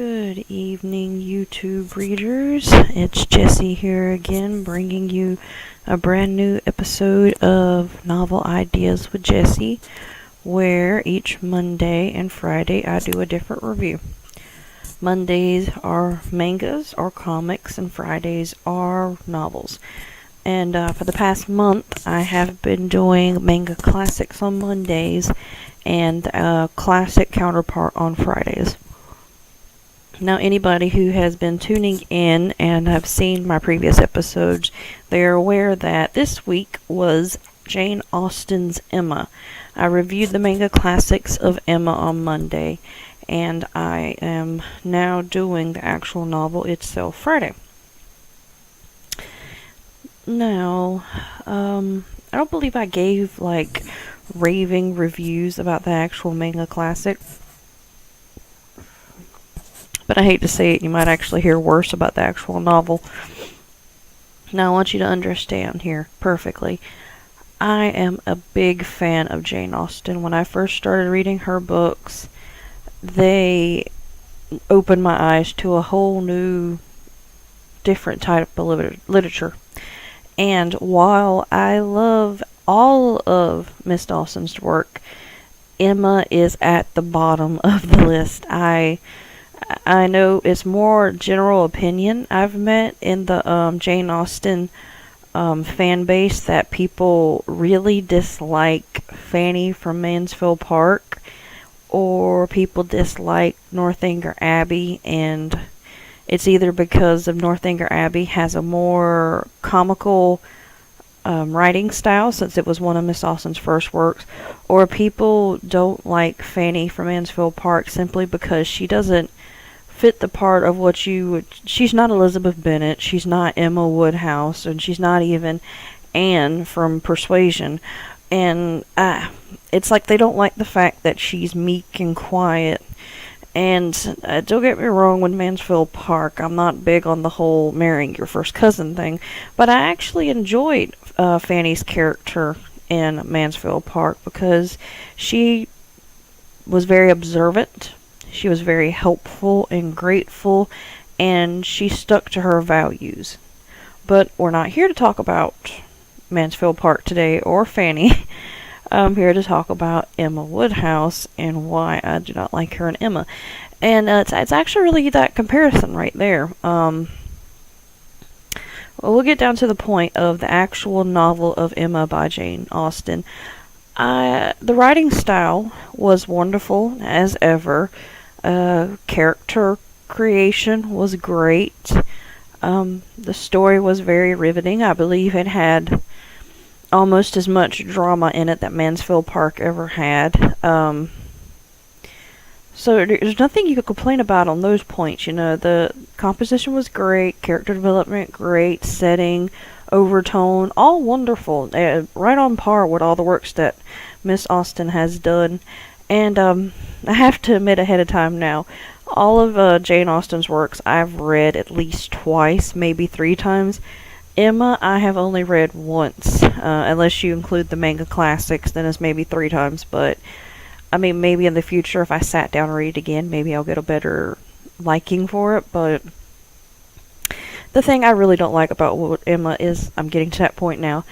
Good evening, YouTube readers. It's Jessie here again, bringing you a brand new episode of Novel Ideas with Jessie, where each Monday and Friday I do a different review. Mondays are mangas or comics, and Fridays are novels. And for the past month, I have been doing manga classics on Mondays and a classic counterpart on Fridays. Now, anybody who has been tuning in and have seen my previous episodes, they're aware that this week was Jane Austen's Emma. I reviewed the manga classics of Emma on Monday, and I am now doing the actual novel itself Friday. Now, I don't believe I gave, raving reviews about the actual manga classic. But I hate to say it, you might actually hear worse about the actual novel. Now, I want you to understand here perfectly. I am a big fan of Jane Austen. When I first started reading her books, they opened my eyes to a whole new, different type of literature. And while I love all of Miss Austen's work, Emma is at the bottom of the list. I know it's more general opinion I've met in the Jane Austen fan base that people really dislike Fanny from Mansfield Park, or people dislike Northanger Abbey, and it's either because of Northanger Abbey has a more comical writing style, since it was one of Miss Austen's first works, or people don't like Fanny from Mansfield Park simply because she doesn't fit the part of what you would. She's not Elizabeth Bennet, she's not Emma Woodhouse, and she's not even Anne from Persuasion. And it's like they don't like the fact that she's meek and quiet. And don't get me wrong, with Mansfield Park, I'm not big on the whole marrying your first cousin thing, but I actually enjoyed Fanny's character in Mansfield Park because she was very observant. She was very helpful and grateful, and she stuck to her values. But we're not here to talk about Mansfield Park today, or Fanny. I'm here to talk about Emma Woodhouse and why I do not like her in Emma. And it's actually really that comparison right there. Well, we'll get down to the point of the actual novel of Emma by Jane Austen. The writing style was wonderful, as ever. Character creation was great. The story was very riveting. I believe it had almost as much drama in it that Mansfield Park ever had. So there's nothing you could complain about on those points. You know, the composition was great, character development great, setting, overtone, all wonderful. Right on par with all the works that Miss Austen has done. And I have to admit ahead of time now, all of Jane Austen's works I've read at least twice, maybe 3 times. Emma I have only read once, unless you include the manga classics, then it's maybe 3 times. But I mean, maybe in the future if I sat down and read it again, maybe I'll get a better liking for it. But the thing I really don't like about Emma is, I'm getting to that point now,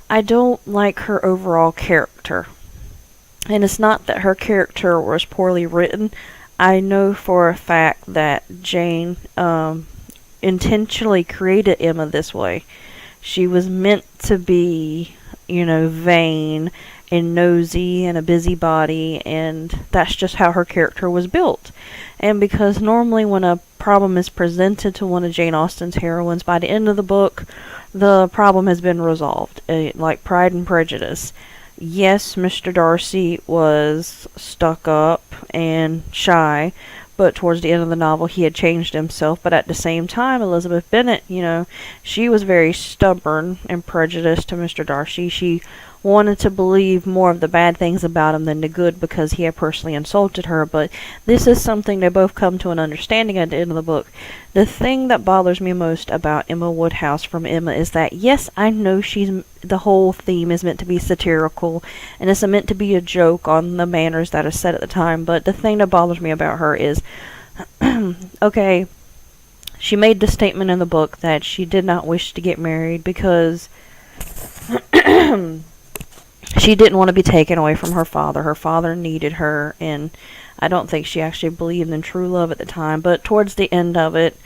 I don't like her overall character. And it's not that her character was poorly written. I know for a fact that Jane intentionally created Emma this way. She was meant to be, vain and nosy and a busybody, and that's just how her character was built. And because normally when a problem is presented to one of Jane Austen's heroines, by the end of the book, the problem has been resolved, like Pride and Prejudice. Yes, Mr. Darcy was stuck up and shy, but towards the end of the novel he had changed himself. But at the same time, Elizabeth Bennet, she was very stubborn and prejudiced to Mr. Darcy. She wanted to believe more of the bad things about him than the good because he had personally insulted her. But this is something they both come to an understanding at the end of the book. The thing that bothers me most about Emma Woodhouse from Emma is that, yes, I know the whole theme is meant to be satirical and it's meant to be a joke on the manners that are set at the time, but the thing that bothers me about her is Okay, she made the statement in the book that she did not wish to get married because she didn't want to be taken away from her father. Her father needed her, and I don't think she actually believed in true love at the time. But towards the end of it,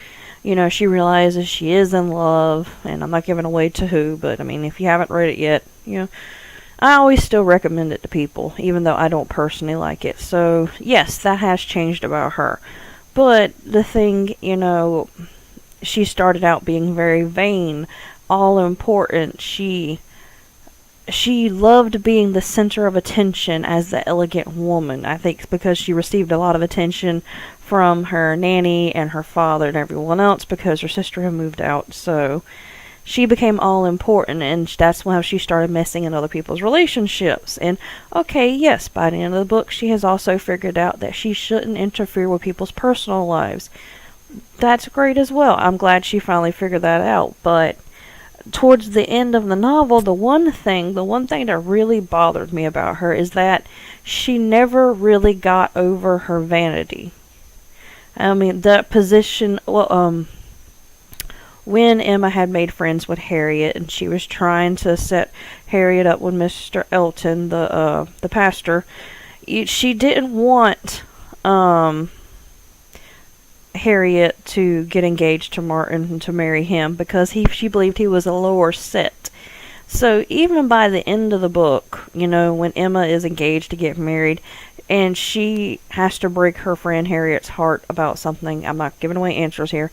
she realizes she is in love, and I'm not giving away to who, but I mean, if you haven't read it yet, I always still recommend it to people, even though I don't personally like it. So, yes, that has changed about her. But the thing, she started out being very vain, all important. She loved being the center of attention as the elegant woman. I think because she received a lot of attention from her nanny and her father and everyone else because her sister had moved out. So she became all important, and that's how she started messing in other people's relationships. And okay, yes, by the end of the book, she has also figured out that she shouldn't interfere with people's personal lives. That's great as well. I'm glad she finally figured that out. But towards the end of the novel, the one thing that really bothered me about her is that she never really got over her vanity. I mean, that position, when Emma had made friends with Harriet and she was trying to set Harriet up with Mr. Elton, the pastor, she didn't want Harriet to get engaged to Martin and to marry him because she believed he was a lower set. So even by the end of the book, when Emma is engaged to get married and she has to break her friend Harriet's heart about something, I'm not giving away answers here,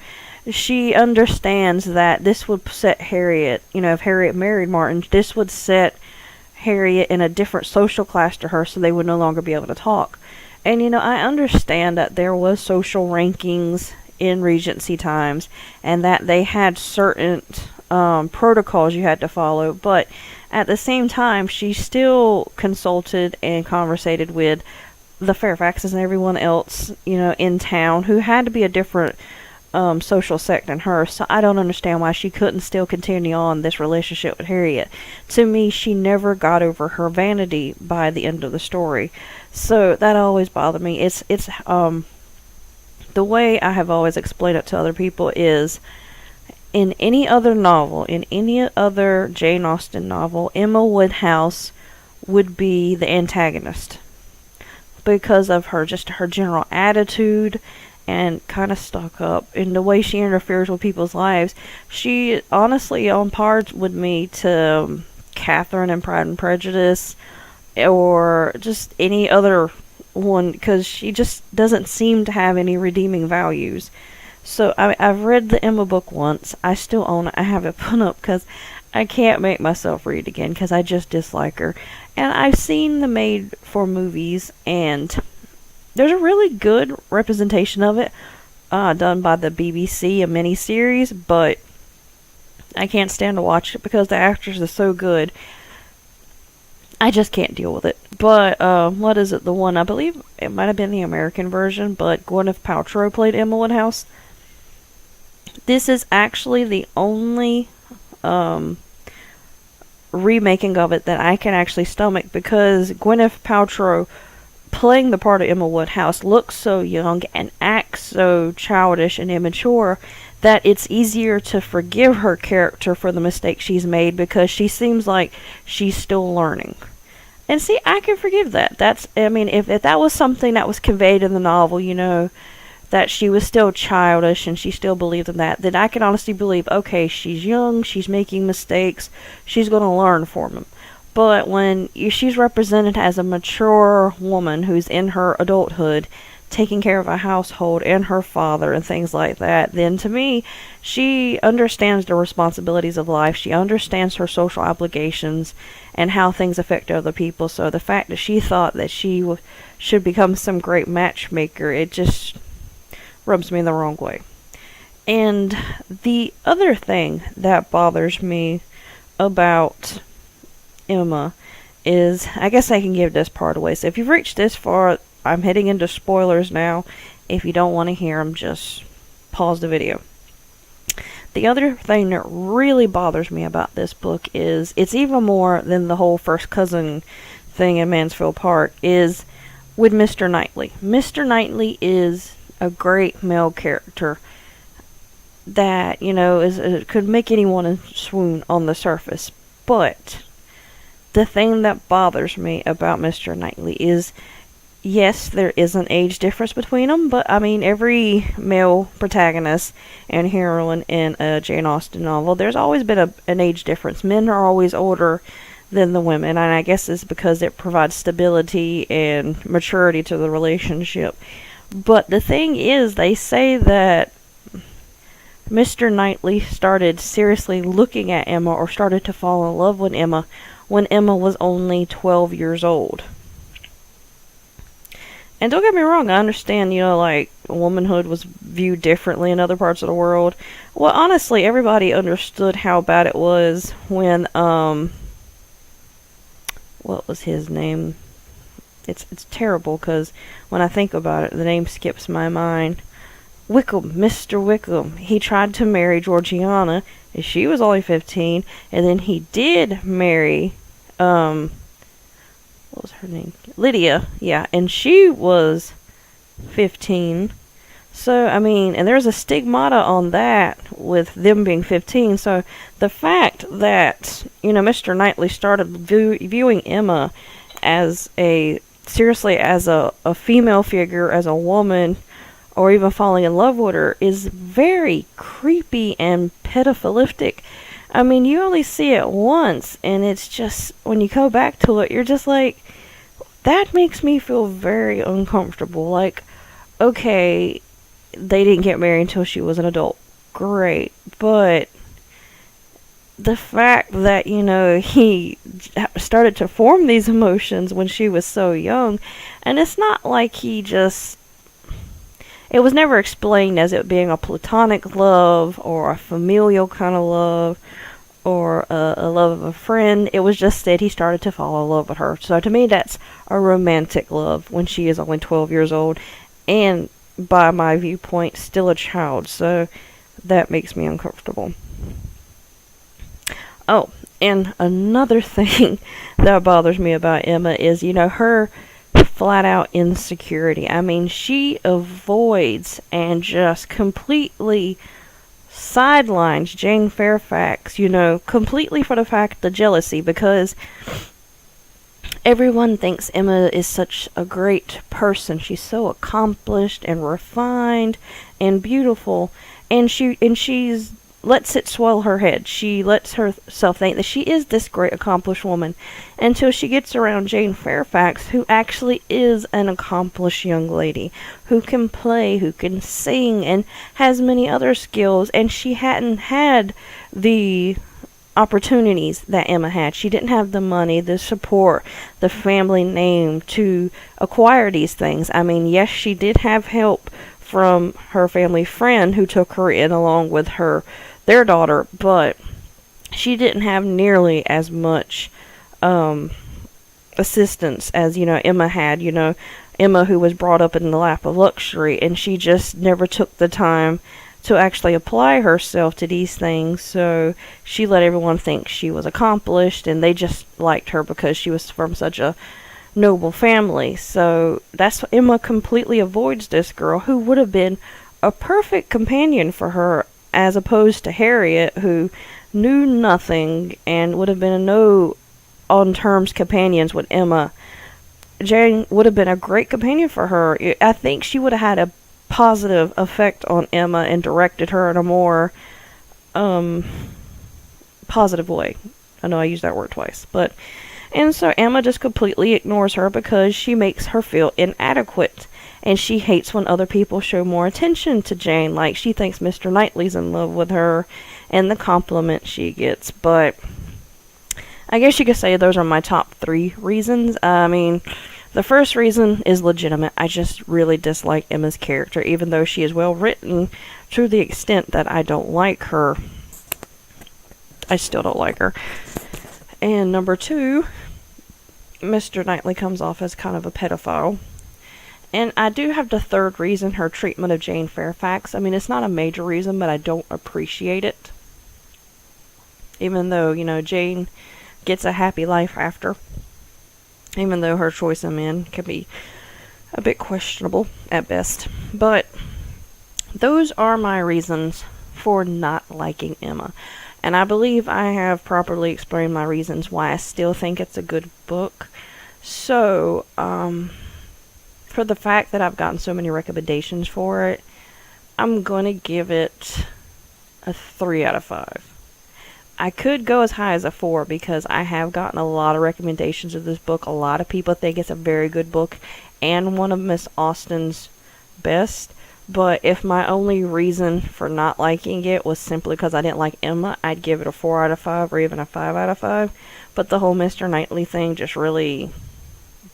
she understands that this would set Harriet, if Harriet married Martin, this would set Harriet in a different social class to her, so they would no longer be able to talk. And, I understand that there was social rankings in Regency times and that they had certain protocols you had to follow, but at the same time, she still consulted and conversated with the Fairfaxes and everyone else, in town who had to be a different social sect than her. So I don't understand why she couldn't still continue on this relationship with Harriet. To me, she never got over her vanity by the end of the story. So that always bothered me. It's the way I have always explained it to other people is, in any other novel, in any other Jane Austen novel, Emma Woodhouse would be the antagonist because of her general attitude and kind of stuck up in the way she interferes with people's lives. She honestly on par with me to Catherine in Pride and Prejudice or just any other one, because she just doesn't seem to have any redeeming values. So I've read the Emma book once. I still own it. I have it put up because I can't make myself read it again because I just dislike her. And I've seen the made for movies, and there's a really good representation of it done by the BBC, a miniseries, but I can't stand to watch it because the actress is so good. I just can't deal with it. But what is it? The one, I believe it might have been the American version, but Gwyneth Paltrow played Emma Woodhouse. This is actually the only remaking of it that I can actually stomach, because Gwyneth Paltrow playing the part of Emma Woodhouse looks so young and acts so childish and immature that it's easier to forgive her character for the mistakes she's made because she seems like she's still learning. And see, I can forgive that. If that was something that was conveyed in the novel, that she was still childish and she still believed in that, then I can honestly believe, okay, she's young, she's making mistakes, she's going to learn from them. But when she's represented as a mature woman who's in her adulthood, taking care of a household and her father and things like that, then to me, she understands the responsibilities of life. She understands her social obligations and how things affect other people. So the fact that she thought that she should become some great matchmaker, it just rubs me the wrong way. And the other thing that bothers me about Emma is, I guess I can give this part away. So if you've reached this far, I'm heading into spoilers now. If you don't want to hear them, just pause the video. The other thing that really bothers me about this book is, it's even more than the whole first cousin thing in Mansfield Park, is with Mr. Knightley. Mr. Knightley is a great male character that, could make anyone swoon on the surface. But the thing that bothers me about Mr. Knightley is, yes, there is an age difference between them, but I mean, every male protagonist and heroine in a Jane Austen novel, there's always been an age difference. Men are always older than the women, and I guess it's because it provides stability and maturity to the relationship. But the thing is, they say that Mr. Knightley started seriously looking at Emma, or started to fall in love with Emma, when Emma was only 12 years old. And don't get me wrong, I understand, womanhood was viewed differently in other parts of the world. Well, honestly, everybody understood how bad it was when, what was his name? It's terrible, because when I think about it, the name skips my mind. Wickham, Mr. Wickham. He tried to marry Georgiana, and she was only 15, and then he did marry, what was her name? Lydia, yeah, and she was 15. So, I mean, and there's a stigmata on that with them being 15. So, the fact that, Mr. Knightley started viewing Emma as seriously as a female figure, as a woman, or even falling in love with her, is very creepy and pedophilistic. I mean, you only see it once, and it's just, when you go back to it, you're just like, that makes me feel very uncomfortable. Like, okay, they didn't get married until she was an adult. Great. But the fact that, he started to form these emotions when she was so young, and it's not like it was never explained as it being a platonic love, or a familial kind of love, or a love of a friend. It was just that he started to fall in love with her. So to me, that's a romantic love when she is only 12 years old, and by my viewpoint, still a child. So that makes me uncomfortable. Oh, and another thing that bothers me about Emma is, her flat out insecurity. I mean, she avoids and just completely sidelines Jane Fairfax, completely for the fact of jealousy, because everyone thinks Emma is such a great person. She's so accomplished and refined and beautiful, and she's lets it swell her head. She lets herself think that she is this great accomplished woman, until she gets around Jane Fairfax, who actually is an accomplished young lady, who can play, who can sing, and has many other skills, and she hadn't had the opportunities that Emma had. She didn't have the money, the support, the family name to acquire these things. I mean, yes, she did have help from her family friend who took her in along with their daughter, but she didn't have nearly as much assistance as, Emma had. Emma, who was brought up in the lap of luxury, and she just never took the time to actually apply herself to these things, so she let everyone think she was accomplished, and they just liked her because she was from such a noble family. So that's Emma completely avoids this girl, who would have been a perfect companion for her, as opposed to Harriet, who knew nothing and would have been a no on terms companions with Emma. Jane would have been a great companion for her. I think she would have had a positive effect on Emma and directed her in a more positive way. I know I used that word twice, and so Emma just completely ignores her because she makes her feel inadequate, and she hates when other people show more attention to Jane. Like, she thinks Mr. Knightley's in love with her and the compliment she gets. But I guess you could say those are my top 3 reasons. I mean, the first reason is legitimate. I just really dislike Emma's character, even though she is well written to the extent that I don't like her. I still don't like her. And number 2, Mr. Knightley comes off as kind of a pedophile. And I do have the third reason, her treatment of Jane Fairfax. I mean, it's not a major reason, but I don't appreciate it. Even though, Jane gets a happy life after. Even though her choice of men can be a bit questionable at best. But those are my reasons for not liking Emma. And I believe I have properly explained my reasons why I still think it's a good book. So, for the fact that I've gotten so many recommendations for it, I'm going to give it a 3 out of 5. I could go as high as a 4 because I have gotten a lot of recommendations of this book. A lot of people think it's a very good book and one of Miss Austen's best. But if my only reason for not liking it was simply because I didn't like Emma, I'd give it a 4 out of 5 or even a 5 out of 5. But the whole Mr. Knightley thing just really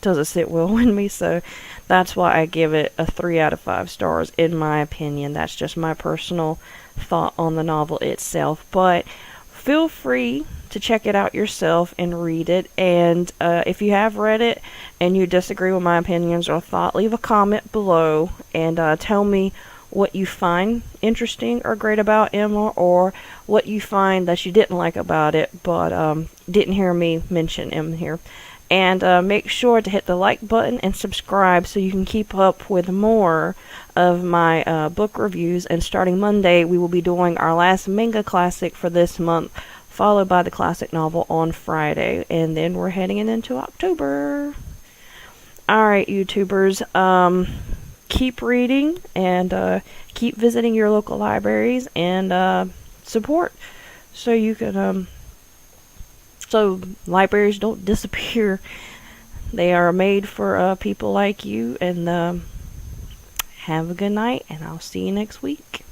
doesn't sit well with me, so that's why I give it a 3 out of 5 stars in my opinion. That's just my personal thought on the novel itself. But feel free to check it out yourself and read it. And if you have read it and you disagree with my opinions or thought, leave a comment below and tell me what you find interesting or great about Emma, or what you find that you didn't like about it but didn't hear me mention Emma here. And make sure to hit the like button and subscribe so you can keep up with more of my book reviews. And starting Monday, we will be doing our last manga classic for this month, followed by the classic novel on Friday. And then we're heading into October. Alright, YouTubers, keep reading and keep visiting your local libraries and support so you can so libraries don't disappear. They are made for people like you. And have a good night, and I'll see you next week.